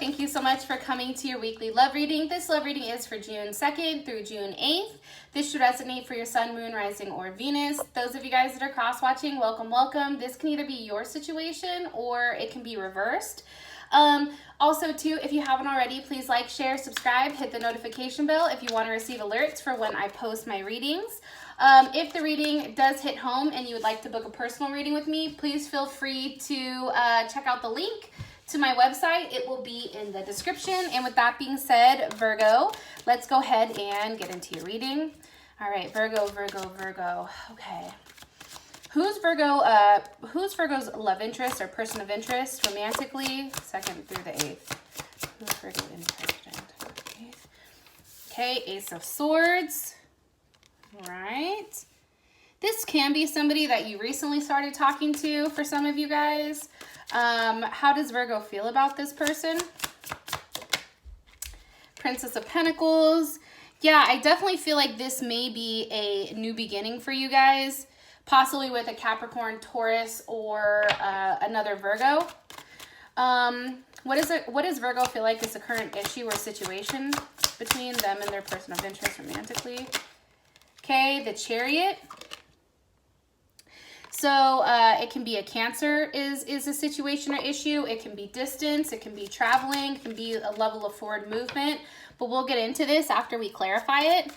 thank you so much for coming to your weekly love reading. This love reading is for June 2nd through June 8th. This should resonate for your sun, moon, rising, or Venus. Those of you guys that are cross-watching, welcome, welcome. This can either be your situation or it can be reversed. Also too, if you haven't already, please like, share, subscribe, hit the notification bell if you want to receive alerts for when I post my readings. If the reading does hit home and you would like to book a personal reading with me, please feel free to check out the link to my website. It will be in the description. And with that being said, Virgo, let's go ahead and get into your reading. All right, Virgo, Virgo, Virgo. Okay. Who's Virgo's love interest or person of interest romantically? 2nd through the 8th. Who's Virgo interested? Okay, Ace of Swords. All right. This can be somebody that you recently started talking to for some of you guys. How does Virgo feel about this person? Princess of Pentacles. Yeah, I definitely feel like this may be a new beginning for you guys. Possibly with a Capricorn, Taurus, or another Virgo. What does Virgo feel like is the current issue or situation between them and their person of interest romantically? Okay, the Chariot. So it can be a Cancer is a situation or issue. It can be distance. It can be traveling. It can be a level of forward movement. But we'll get into this after we clarify it.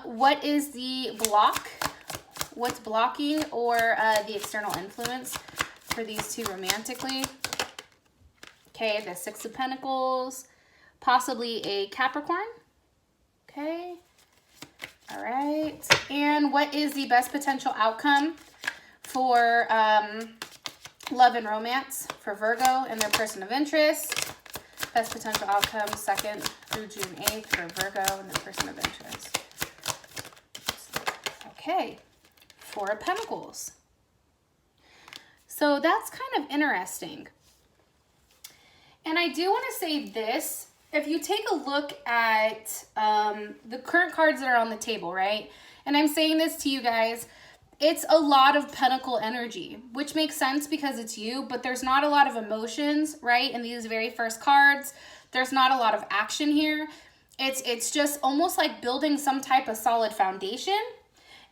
What is the block? What's blocking or the external influence for these two romantically? Okay, the Six of Pentacles, possibly a Capricorn. Okay, all right. And what is the best potential outcome for love and romance for Virgo and their person of interest? Best potential outcome 2nd through June 8th for Virgo and their person of interest. Okay. 4 of Pentacles. So that's kind of interesting. And I do want to say this. If you take a look at the current cards that are on the table, right? And I'm saying this to you guys, it's a lot of Pentacle energy, which makes sense because it's you, but there's not a lot of emotions, right? In these very first cards, there's not a lot of action here. It's just almost like building some type of solid foundation.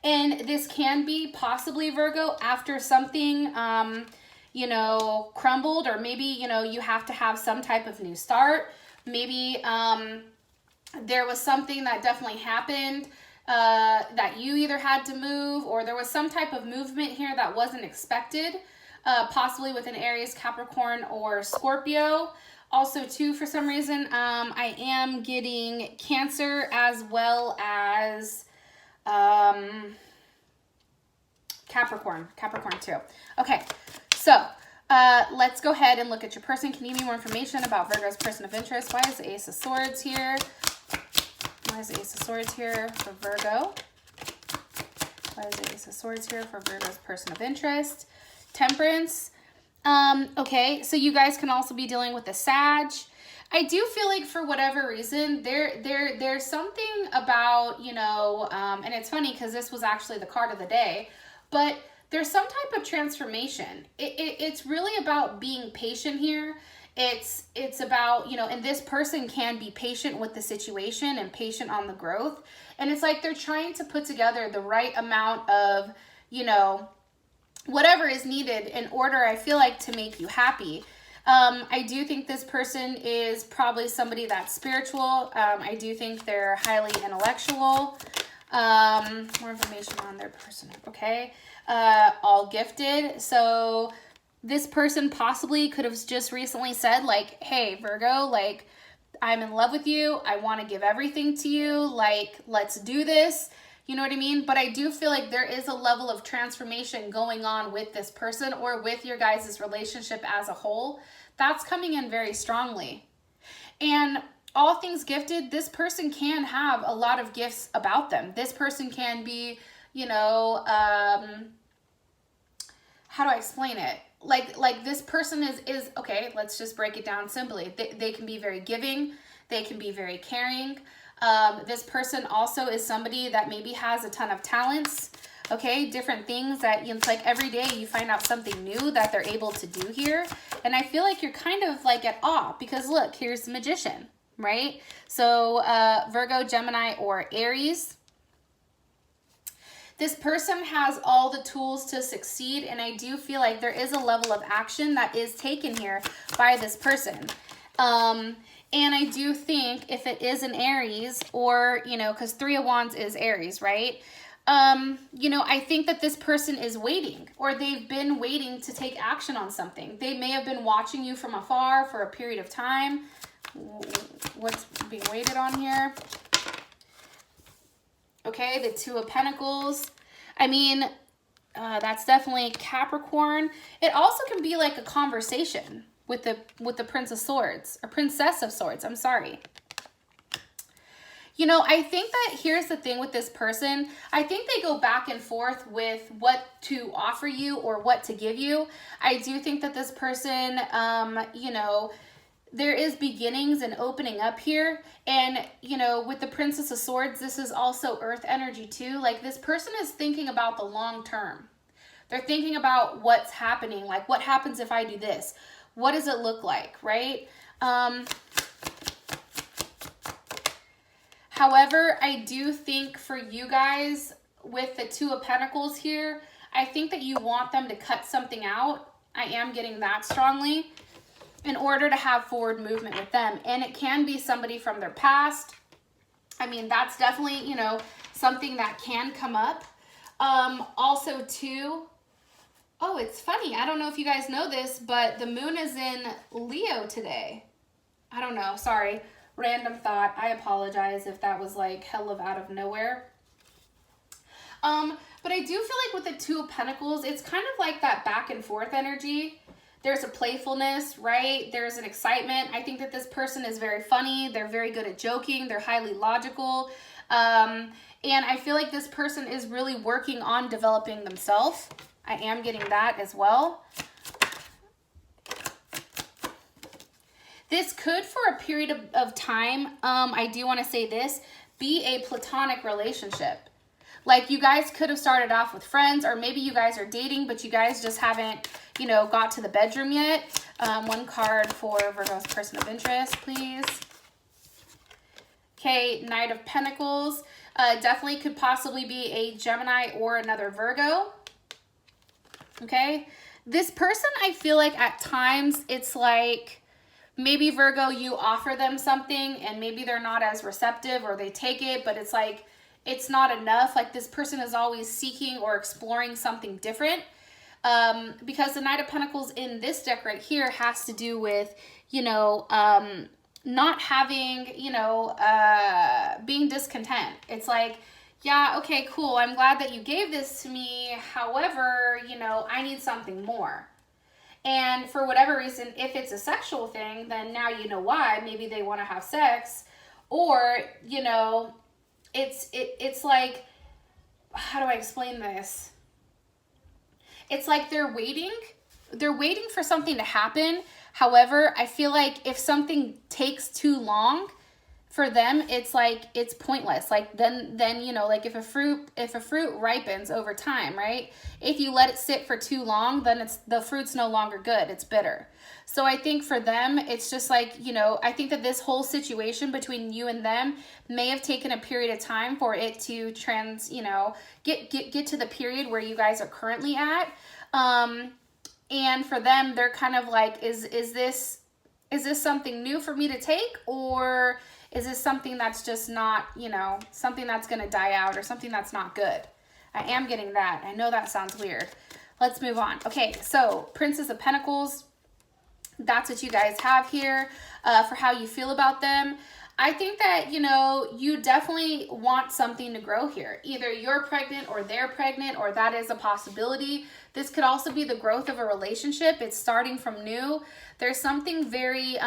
And this can be possibly, Virgo, after something, you know, crumbled, or maybe, you know, you have to have some type of new start. Maybe there was something that definitely happened that you either had to move, or there was some type of movement here that wasn't expected, possibly with an Aries, Capricorn, or Scorpio. Also, too, for some reason, I am getting Cancer as well as Capricorn too. Okay, so let's go ahead and look at your person. Can you give me more information about Virgo's person of interest? Why is the Ace of Swords here? Why is the Ace of Swords here for Virgo? Why is the Ace of Swords here for Virgo's person of interest? Temperance. Okay, so you guys can also be dealing with the Sag. I do feel like for whatever reason, there's something about, you know, and it's funny because this was actually the card of the day, but there's some type of transformation. It's really about being patient here. It's about, you know, and this person can be patient with the situation and patient on the growth. And it's like they're trying to put together the right amount of, you know, whatever is needed in order, I feel like, to make you happy. I do think this person is probably somebody that's spiritual. I do think they're highly intellectual. More information on their person. Okay. All gifted. So this person possibly could have just recently said, like, hey, Virgo, like, I'm in love with you. I want to give everything to you. Like, let's do this. You know what I mean? But I do feel like there is a level of transformation going on with this person or with your guys' relationship as a whole. That's coming in very strongly. And all things gifted, this person can have a lot of gifts about them. This person can be, you know, how do I explain it? Like this person is okay, let's just break it down simply. They can be very giving. They can be very caring. This person also is somebody that maybe has a ton of talents. Okay, different things that, it's like every day you find out something new that they're able to do here. And I feel like you're kind of like at awe because look, here's the Magician, right? So Virgo, Gemini, or Aries. This person has all the tools to succeed, and I do feel like there is a level of action that is taken here by this person. And I do think if it is an Aries, or, you know, because 3 of Wands is Aries, right? You know, I think that this person is waiting, or they've been waiting to take action on something. They may have been watching you from afar for a period of time. What's being waited on here? Okay, the 2 of Pentacles. I mean, that's definitely Capricorn. It also can be like a conversation with the Prince of Swords, or Princess of Swords, I'm sorry. You know, I think that here's the thing with this person. I think they go back and forth with what to offer you or what to give you. I do think that this person, you know, there is beginnings and opening up here. And, you know, with the Princess of Swords, this is also earth energy too. Like, this person is thinking about the long term. They're thinking about what's happening. Like, what happens if I do this? What does it look like, right? However, I do think for you guys with the 2 of Pentacles here, I think that you want them to cut something out. I am getting that strongly, in order to have forward movement with them. And it can be somebody from their past. I mean, that's definitely, you know, something that can come up. Also too, oh, it's funny. I don't know if you guys know this, but the moon is in Leo today. I don't know. Sorry. Random thought. I apologize if that was like hell of out of nowhere. But I do feel like with the 2 of Pentacles, it's kind of like that back and forth energy. There's a playfulness, right? There's an excitement. I think that this person is very funny. They're very good at joking. They're highly logical. And I feel like this person is really working on developing themselves. I am getting that as well. This could, for a period of time, I do want to say this, be a platonic relationship. Like, you guys could have started off with friends, or maybe you guys are dating, but you guys just haven't, you know, got to the bedroom yet. 1 card for Virgo's person of interest, please. Okay, Knight of Pentacles. Definitely could possibly be a Gemini or another Virgo. Okay. This person, I feel like at times it's like, maybe Virgo, you offer them something and maybe they're not as receptive, or they take it, but it's like, it's not enough. Like, this person is always seeking or exploring something different. Because the Knight of Pentacles in this deck right here has to do with, you know, not having, you know, being discontent. It's like, yeah, okay, cool. I'm glad that you gave this to me. However, you know, I need something more. And for whatever reason, if it's a sexual thing, then now you know why. Maybe they want to have sex, or, you know, it's like, how do I explain this? It's like they're waiting for something to happen. However, I feel like if something takes too long for them, it's like, it's pointless. Like, then, you know, like if a fruit ripens over time, right? If you let it sit for too long, then the fruit's no longer good. It's bitter. So I think for them, it's just like, you know, I think that this whole situation between you and them may have taken a period of time for it to get to the period where you guys are currently at. And for them, they're kind of like, is this something new for me to take, or is this something that's just not, you know, something that's going to die out, or something that's not good? I am getting that. I know that sounds weird. Let's move on. Okay, so Princess of Pentacles, that's what you guys have here for how you feel about them. I think that, you know, you definitely want something to grow here. Either you're pregnant or they're pregnant, or that is a possibility. This could also be the growth of a relationship. It's starting from new. There's something very,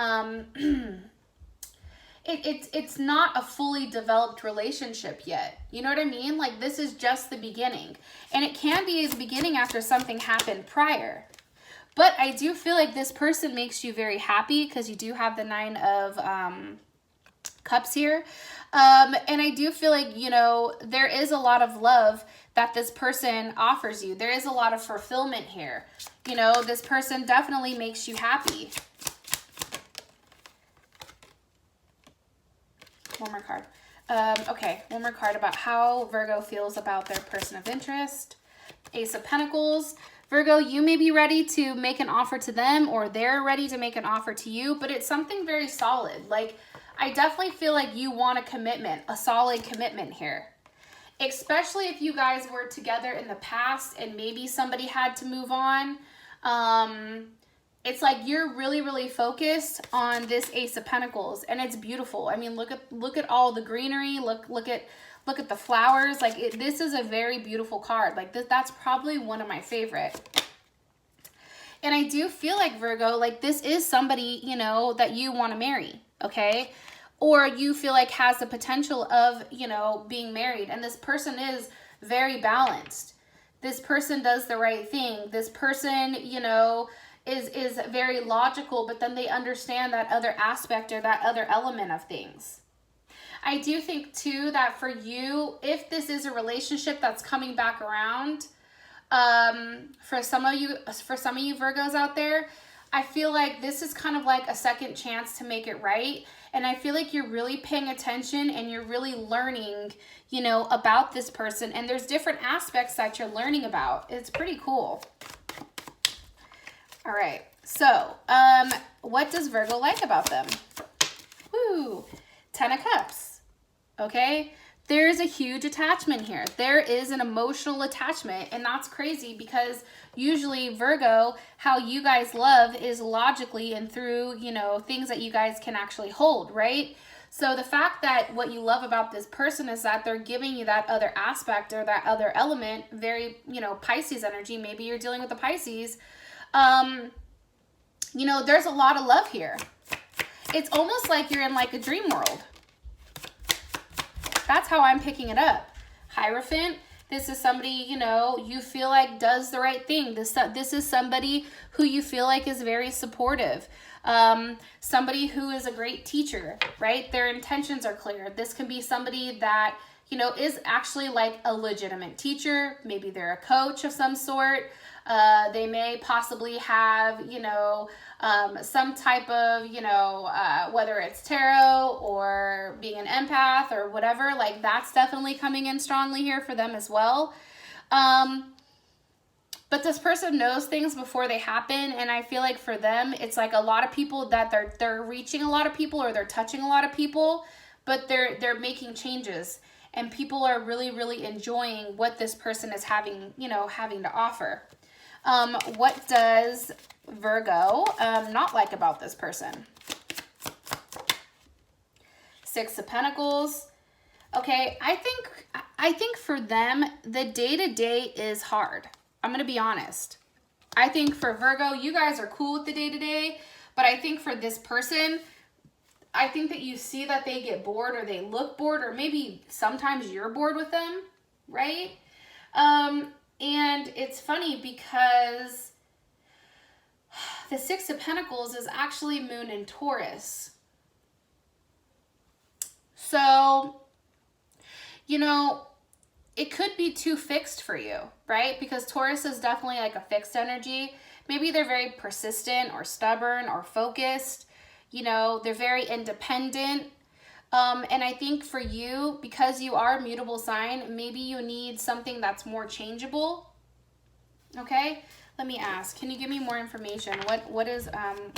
it's not a fully developed relationship yet. You know what I mean? Like, this is just the beginning. And it can be the beginning after something happened prior. But I do feel like this person makes you very happy, because you do have the 9 of Cups here. And I do feel like, you know, there is a lot of love that this person offers you. There is a lot of fulfillment here. You know, this person definitely makes you happy. One more card. Okay, one more card about how Virgo feels about their person of interest. Ace of Pentacles. Virgo, you may be ready to make an offer to them, or they're ready to make an offer to you, but it's something very solid. Like, I definitely feel like you want a commitment, a solid commitment here. Especially if you guys were together in the past and maybe somebody had to move on. It's like you're really, really focused on this Ace of Pentacles, and it's beautiful. I mean, look at all the greenery. Look at the flowers. Like, this is a very beautiful card. Like, that's probably one of my favorite. And I do feel like, Virgo, like, this is somebody, you know, that you want to marry, okay? Or you feel like has the potential of, you know, being married. And this person is very balanced. This person does the right thing. This person, you know, is very logical, but then they understand that other aspect or that other element of things. I do think too that for you, if this is a relationship that's coming back around, for some of you Virgos out there, I feel like this is kind of like a second chance to make it right. And I feel like you're really paying attention and you're really learning, you know, about this person. And there's different aspects that you're learning about. It's pretty cool. All right, so what does Virgo like about them? Woo, 10 of Cups, okay? There's a huge attachment here. There is an emotional attachment, and that's crazy because usually Virgo, how you guys love is logically and through, you know, things that you guys can actually hold, right? So the fact that what you love about this person is that they're giving you that other aspect or that other element, very, you know, Pisces energy. Maybe you're dealing with the Pisces. You know, there's a lot of love here. It's almost like you're in like a dream world. That's how I'm picking it up. Hierophant, this is somebody, you know, you feel like does the right thing. This is somebody who you feel like is very supportive. Somebody who is a great teacher, right? Their intentions are clear. This can be somebody that, you know, is actually like a legitimate teacher. Maybe they're a coach of some sort. They may possibly have, you know, some type of, you know, whether it's tarot or being an empath or whatever, like that's definitely coming in strongly here for them as well. But this person knows things before they happen. And I feel like for them, it's like a lot of people that they're reaching a lot of people or they're touching a lot of people, but they're making changes and people are really, really enjoying what this person is having, you know, having to offer. What does Virgo not like about this person? Six of Pentacles. Okay, I think for them, the day-to-day is hard. I'm going to be honest. I think for Virgo, you guys are cool with the day-to-day, but I think for this person, I think that you see that they get bored or they look bored or maybe sometimes you're bored with them, right? And it's funny because the Six of Pentacles is actually Moon in Taurus. So, you know, it could be too fixed for you, right? Because Taurus is definitely like a fixed energy. Maybe they're very persistent or stubborn or focused. You know, they're very independent. And I think for you, because you are a mutable sign, maybe you need something that's more changeable. Okay, let me ask. Can you give me more information? What is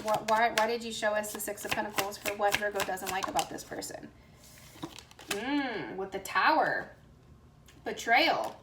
why did you show us the Six of Pentacles for what Virgo doesn't like about this person? With the Tower, betrayal.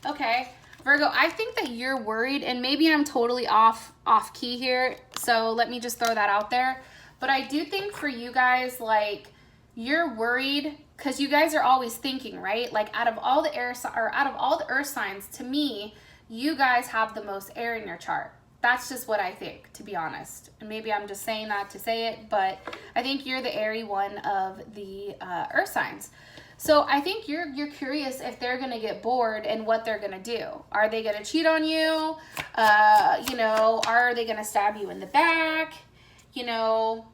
Okay, Virgo, I think that you're worried, and maybe I'm totally off key here. So let me just throw that out there. But I do think for you guys, like, you're worried because you guys are always thinking, right? Like out of all the earth signs, to me, you guys have the most air in your chart. That's just what I think, to be honest. And maybe I'm just saying that to say it, but I think you're the airy one of the earth signs. So I think you're curious if they're going to get bored and what they're going to do. Are they going to cheat on you? You know, are they going to stab you in the back? You know,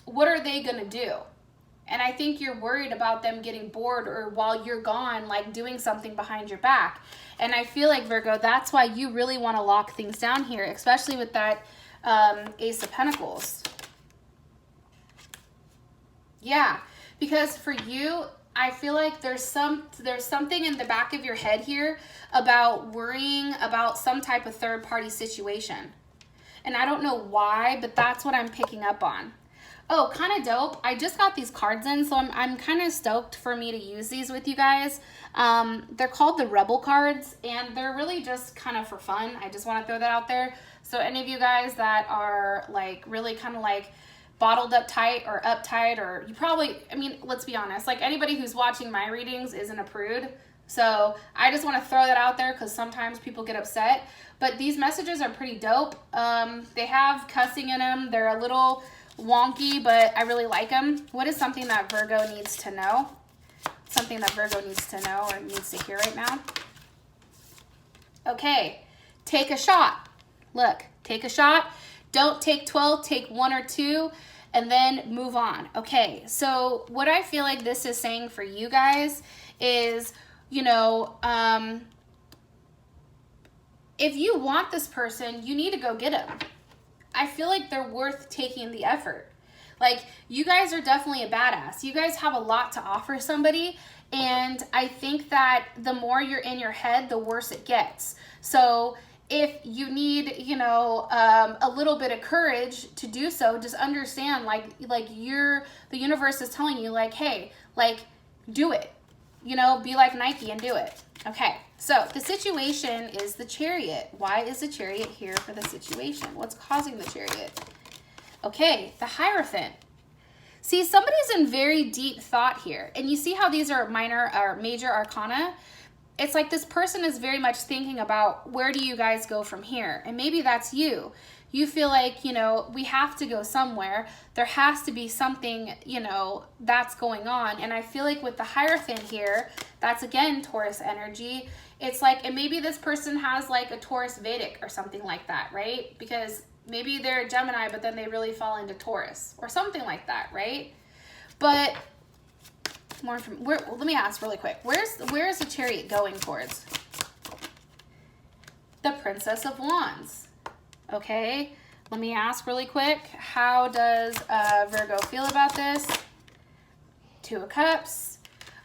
what are they going to do? And I think you're worried about them getting bored or while you're gone, like doing something behind your back. And I feel like, Virgo, that's why you really want to lock things down here, especially with that Ace of Pentacles. Yeah, because for you, I feel like there's something in the back of your head here about worrying about some type of third-party situation. And I don't know why, but that's what I'm picking up on. Oh, kind of dope. I just got these cards in, so I'm kind of stoked for me to use these with you guys. They're called the Rebel cards, and they're really just kind of for fun. I just want to throw that out there. So any of you guys that are like really kind of like bottled up tight or uptight, or you probably, I mean, let's be honest, like anybody who's watching my readings isn't a prude. So I just want to throw that out there because sometimes people get upset. But these messages are pretty dope. They have cussing in them. They're a little wonky, but I really like them. What is something that Virgo needs to know? Something that Virgo needs to know or needs to hear right now? Okay, take a shot. Look, take a shot. Don't take 12, take 1 or 2, and then move on. Okay, so what I feel like this is saying for you guys is, you know, if you want this person, you need to go get them. I feel like they're worth taking the effort. Like, you guys are definitely a badass. You guys have a lot to offer somebody, and I think that the more you're in your head, the worse it gets. So if you need, you know, a little bit of courage to do so, just understand, the universe is telling you, like, hey, like, do it. You know, be like Nike and do it. Okay, so the situation is the Chariot. Why is the Chariot here for the situation? What's causing the Chariot? Okay, the Hierophant. See, somebody's in very deep thought here. And you see how these are minor or major arcana? It's like this person is very much thinking about, where do you guys go from here? And maybe that's you. You feel like, you know, we have to go somewhere. There has to be something, you know, that's going on. And I feel like with the Hierophant here, that's again Taurus energy. It's like, and maybe this person has like a Taurus Vedic or something like that, right? Because maybe they're a Gemini, but then they really fall into Taurus or something like that, right? But more from let me ask really quick. Where's the Chariot going towards? The Princess of Wands. Okay, let me ask really quick. How does Virgo feel about this? 2 of Cups.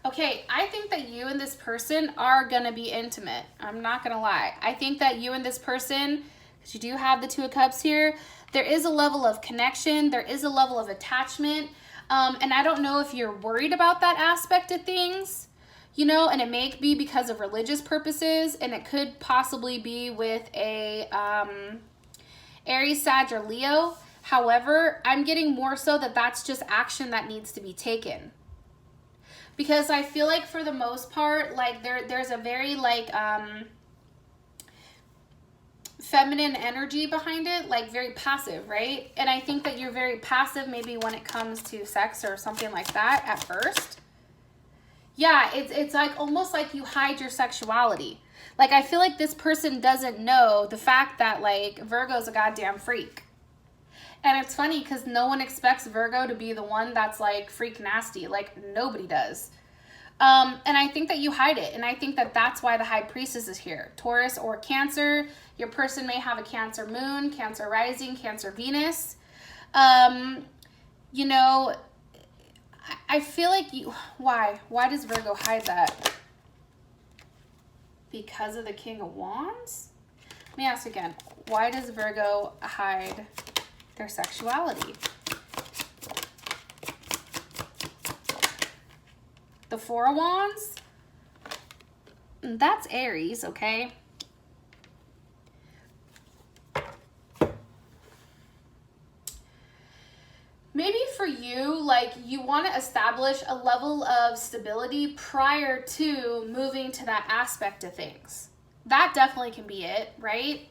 Okay, I think that you and this person are going to be intimate. I'm not going to lie. I think that you and this person, because you do have the 2 of Cups here, there is a level of connection. There is a level of attachment. And I don't know if you're worried about that aspect of things, you know, and it may be because of religious purposes, and it could possibly be with a Aries, Sag, or Leo. However, I'm getting more so that that's just action that needs to be taken. Because I feel like for the most part, like there's a very like feminine energy behind it, like very passive, right? And I think that you're very passive maybe when it comes to sex or something like that at first. Yeah, it's like almost like you hide your sexuality. Like, I feel like this person doesn't know the fact that, like, Virgo's a goddamn freak. And it's funny because no one expects Virgo to be the one that's, like, freak nasty. Like, nobody does. And I think that you hide it. And I think that that's why the High Priestess is here. Taurus or Cancer. Your person may have a Cancer moon, Cancer rising, Cancer Venus. You know, I feel like you... Why? Why does Virgo hide that? Because of the King of Wands? Let me ask again. Why does Virgo hide their sexuality? The 4 of Wands? That's Aries, okay? Maybe for you, like, you want to establish a level of stability prior to moving to that aspect of things. That definitely can be it, right?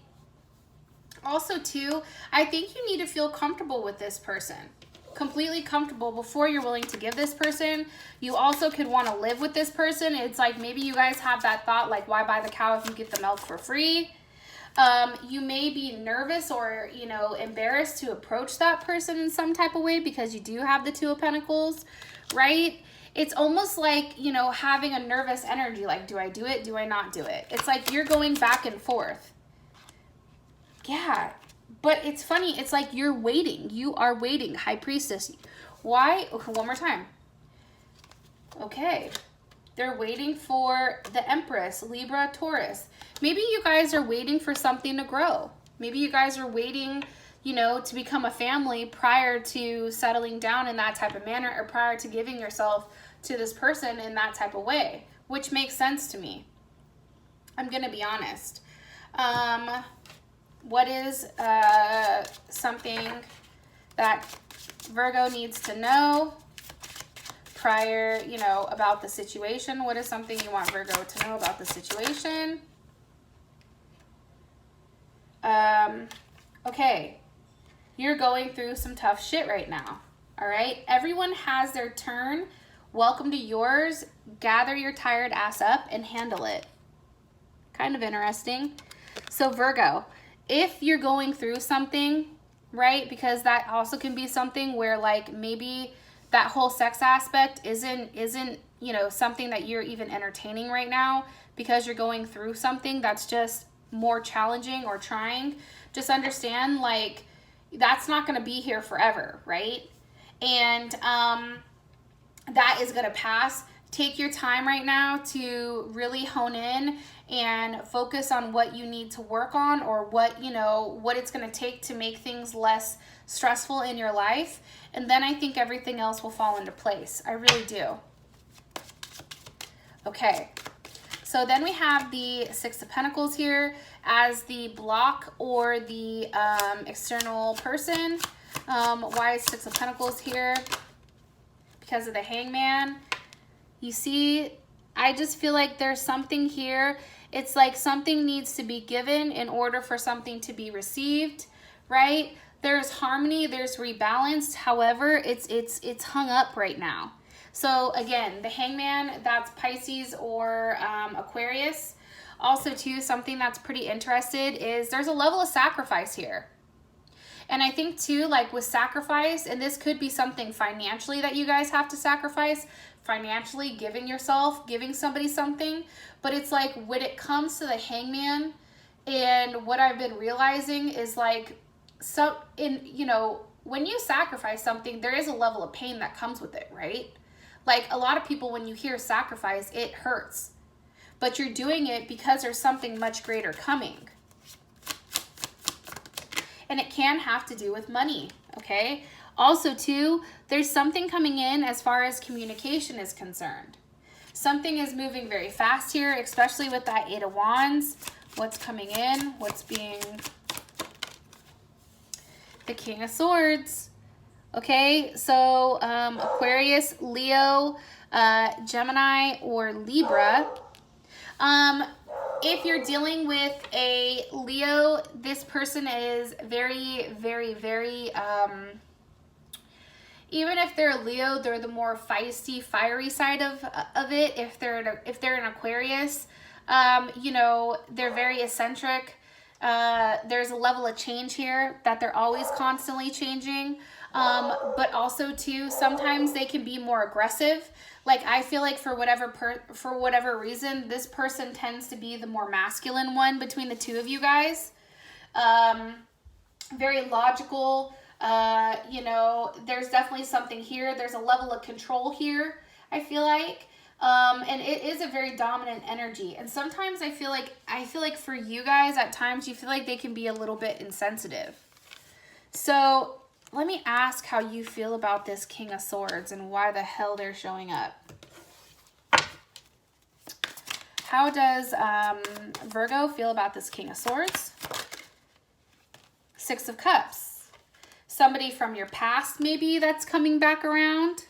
Also, too, I think you need to feel comfortable with this person. Completely comfortable before you're willing to give this person. You also could want to live with this person. It's like maybe you guys have that thought, like, why buy the cow if you get the milk for free? You may be nervous or, you know, embarrassed to approach that person in some type of way because you do have the 2 of Pentacles. right? It's almost like, you know, having a nervous energy. Like, do I do it? Do I not do it? It's like you're going back and forth. Yeah. But it's funny. It's like you're waiting. You are waiting. High Priestess. Why? One more time. Okay. They're waiting for the Empress, Libra, Taurus. Maybe you guys are waiting for something to grow. Maybe you guys are waiting, you know, to become a family prior to settling down in that type of manner, or prior to giving yourself to this person in that type of way, which makes sense to me. I'm going to be honest. What is something that Virgo needs to know prior, you know, about the situation? What is something you want Virgo to know about the situation? Okay. You're going through some tough shit right now. All right. Everyone has their turn. Welcome to yours. Gather your tired ass up and handle it. Kind of interesting. So Virgo, if you're going through something, right, because that also can be something where like maybe that whole sex aspect isn't, you know, something that you're even entertaining right now because you're going through something that's just more challenging or trying. Just understand, like, that's not going to be here forever, right? And that is going to pass. Take your time right now to really hone in and focus on what you need to work on, or what, you know, what it's going to take to make things less stressful in your life. And then I think everything else will fall into place. I really do. Okay. So then we have the Six of Pentacles here as the block or the external person. Why is Six of Pentacles here? Because of the Hangman. You see, I just feel like there's something here. It's like something needs to be given in order for something to be received, right? There's harmony, there's rebalance. However, it's hung up right now. So again, the Hangman, that's Pisces or Aquarius. Also too, something that's pretty interested is there's a level of sacrifice here. And I think too, like with sacrifice, and this could be something financially that you guys have to sacrifice, financially giving yourself, giving somebody something. But it's like when it comes to the Hangman, and what I've been realizing is like, so in, you know, when you sacrifice something, there is a level of pain that comes with it, right? Like a lot of people, when you hear sacrifice, it hurts. But you're doing it because there's something much greater coming. And it can have to do with money, okay? Also, too, there's something coming in as far as communication is concerned. Something is moving very fast here, especially with that Eight of Wands. What's coming in? What's being... The King of Swords. Okay, so Aquarius, Leo, Gemini, or Libra. If you're dealing with a Leo, this person is very, very, very, even if they're a Leo, they're the more feisty, fiery side of it. If they're an Aquarius, you know, they're very eccentric. There's a level of change here that they're always constantly changing. But also too, sometimes they can be more aggressive. Like I feel like for whatever reason, this person tends to be the more masculine one between the two of you guys. Very logical. You know, there's definitely something here. There's a level of control here, I feel like. And it is a very dominant energy. And sometimes I feel like for you guys, at times you feel like they can be a little bit insensitive. So let me ask how you feel about this King of Swords and why the hell they're showing up. How does Virgo feel about this King of Swords? Six of Cups. Somebody from your past maybe that's coming back around.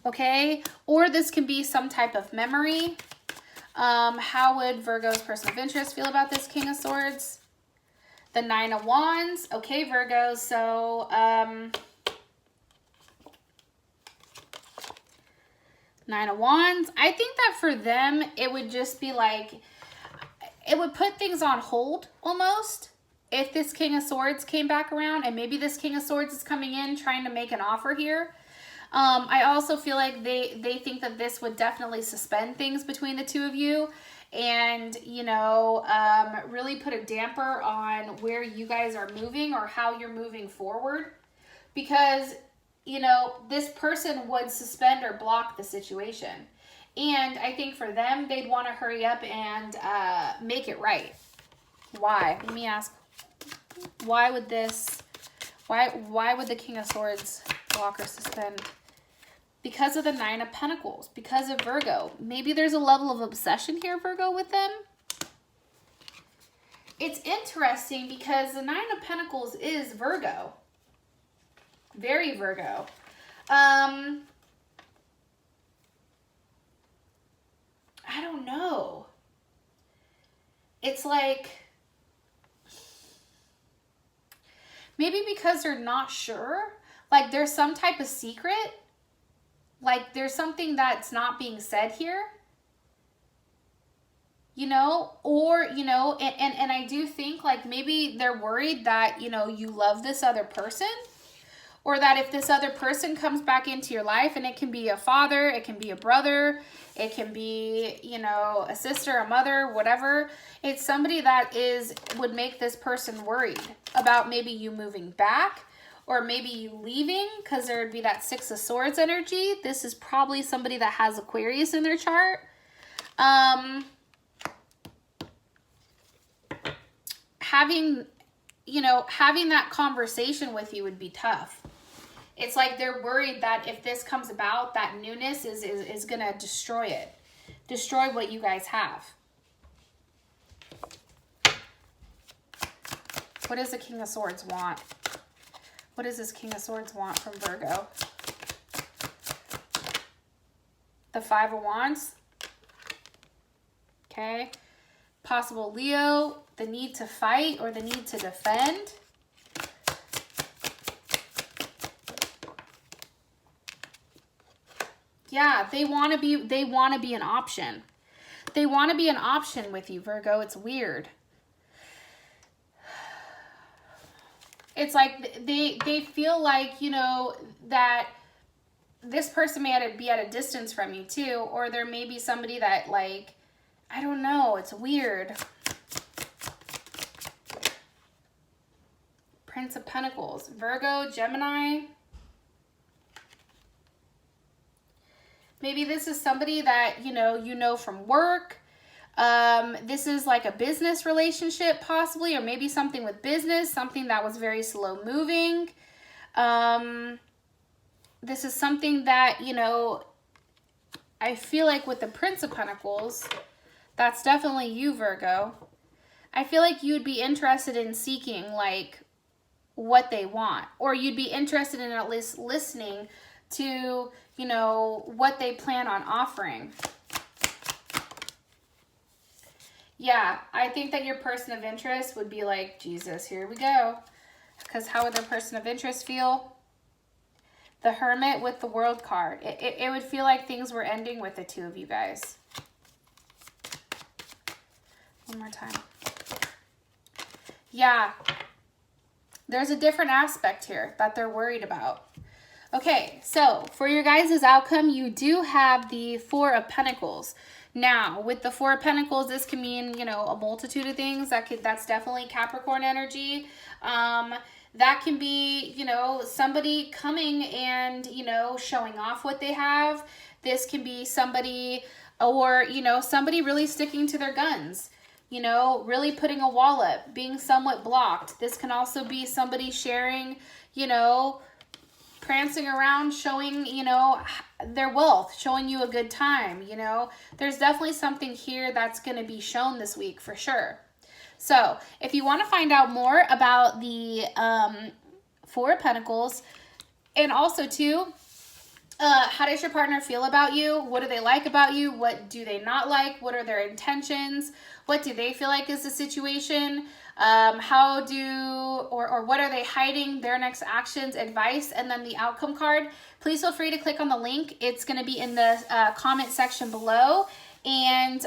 Okay, or this can be some type of memory. How would Virgo's person of interest feel about this King of Swords? The Nine of Wands. Okay, Virgo, so Nine of Wands. I think that for them, it would just be like, it would put things on hold almost if this King of Swords came back around, and maybe this King of Swords is coming in trying to make an offer here. I also feel like they think that this would definitely suspend things between the two of you and, you know, really put a damper on where you guys are moving or how you're moving forward. Because, you know, this person would suspend or block the situation. And I think for them, they'd want to hurry up and make it right. Why? Let me ask. Why would this... Why would the King of Swords block or suspend? Because of the Nine of Pentacles. Because of Virgo. Maybe there's a level of obsession here, Virgo, with them. It's interesting because the Nine of Pentacles is Virgo. Very Virgo. I don't know. It's like... maybe because they're not sure. Like there's some type of secret. Like there's something that's not being said here. You know, or, you know, and I do think like maybe they're worried that, you know, you love this other person. Or that if this other person comes back into your life, and it can be a father, it can be a brother, it can be, you know, a sister, a mother, whatever. It's somebody that would make this person worried about maybe you moving back or maybe you leaving, because there would be that Six of Swords energy. This is probably somebody that has Aquarius in their chart. Having that conversation with you would be tough. It's like they're worried that if this comes about, that newness is going to destroy it. Destroy what you guys have. What does the King of Swords want? What does this King of Swords want from Virgo? The Five of Wands. Okay. Possible Leo. The need to fight or the need to defend. Yeah, they want to be an option. They want to be an option with you, Virgo. It's weird. It's like they feel like, you know, that this person may be at a distance from you too, or there may be somebody that, like, I don't know, it's weird. Prince of Pentacles, Virgo, Gemini. Maybe this is somebody that, you know from work. This is like a business relationship possibly, or maybe something with business, something that was very slow moving. This is something that, you know, I feel like with the Prince of Pentacles, that's definitely you, Virgo. I feel like you'd be interested in seeking like what they want, or you'd be interested in at least listening to, you know, what they plan on offering. Yeah, I think that your person of interest would be like, Jesus, here we go. Because how would their person of interest feel? The Hermit with the World card. It would feel like things were ending with the two of you guys. One more time. Yeah. There's a different aspect here that they're worried about. Okay, so for your guys' outcome, you do have the Four of Pentacles. Now, with the Four of Pentacles, this can mean, you know, a multitude of things. That's definitely Capricorn energy. That can be, you know, somebody coming and, you know, showing off what they have. This can be somebody, or, you know, somebody really sticking to their guns. You know, really putting a wall up, being somewhat blocked. This can also be somebody sharing, you know, prancing around, showing, you know, their wealth, showing you a good time, you know. There's definitely something here that's going to be shown this week for sure. So, if you want to find out more about the Four of Pentacles, and also too, how does your partner feel about you? What do they like about you? What do they not like? What are their intentions? What do they feel like is the situation? How do, or what are they hiding? Their next actions, advice, and then the outcome card. Please feel free to click on the link. It's going to be in the comment section below. And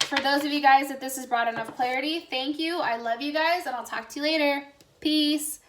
for those of you guys that this has brought enough clarity, thank you. I love you guys, and I'll talk to you later. Peace.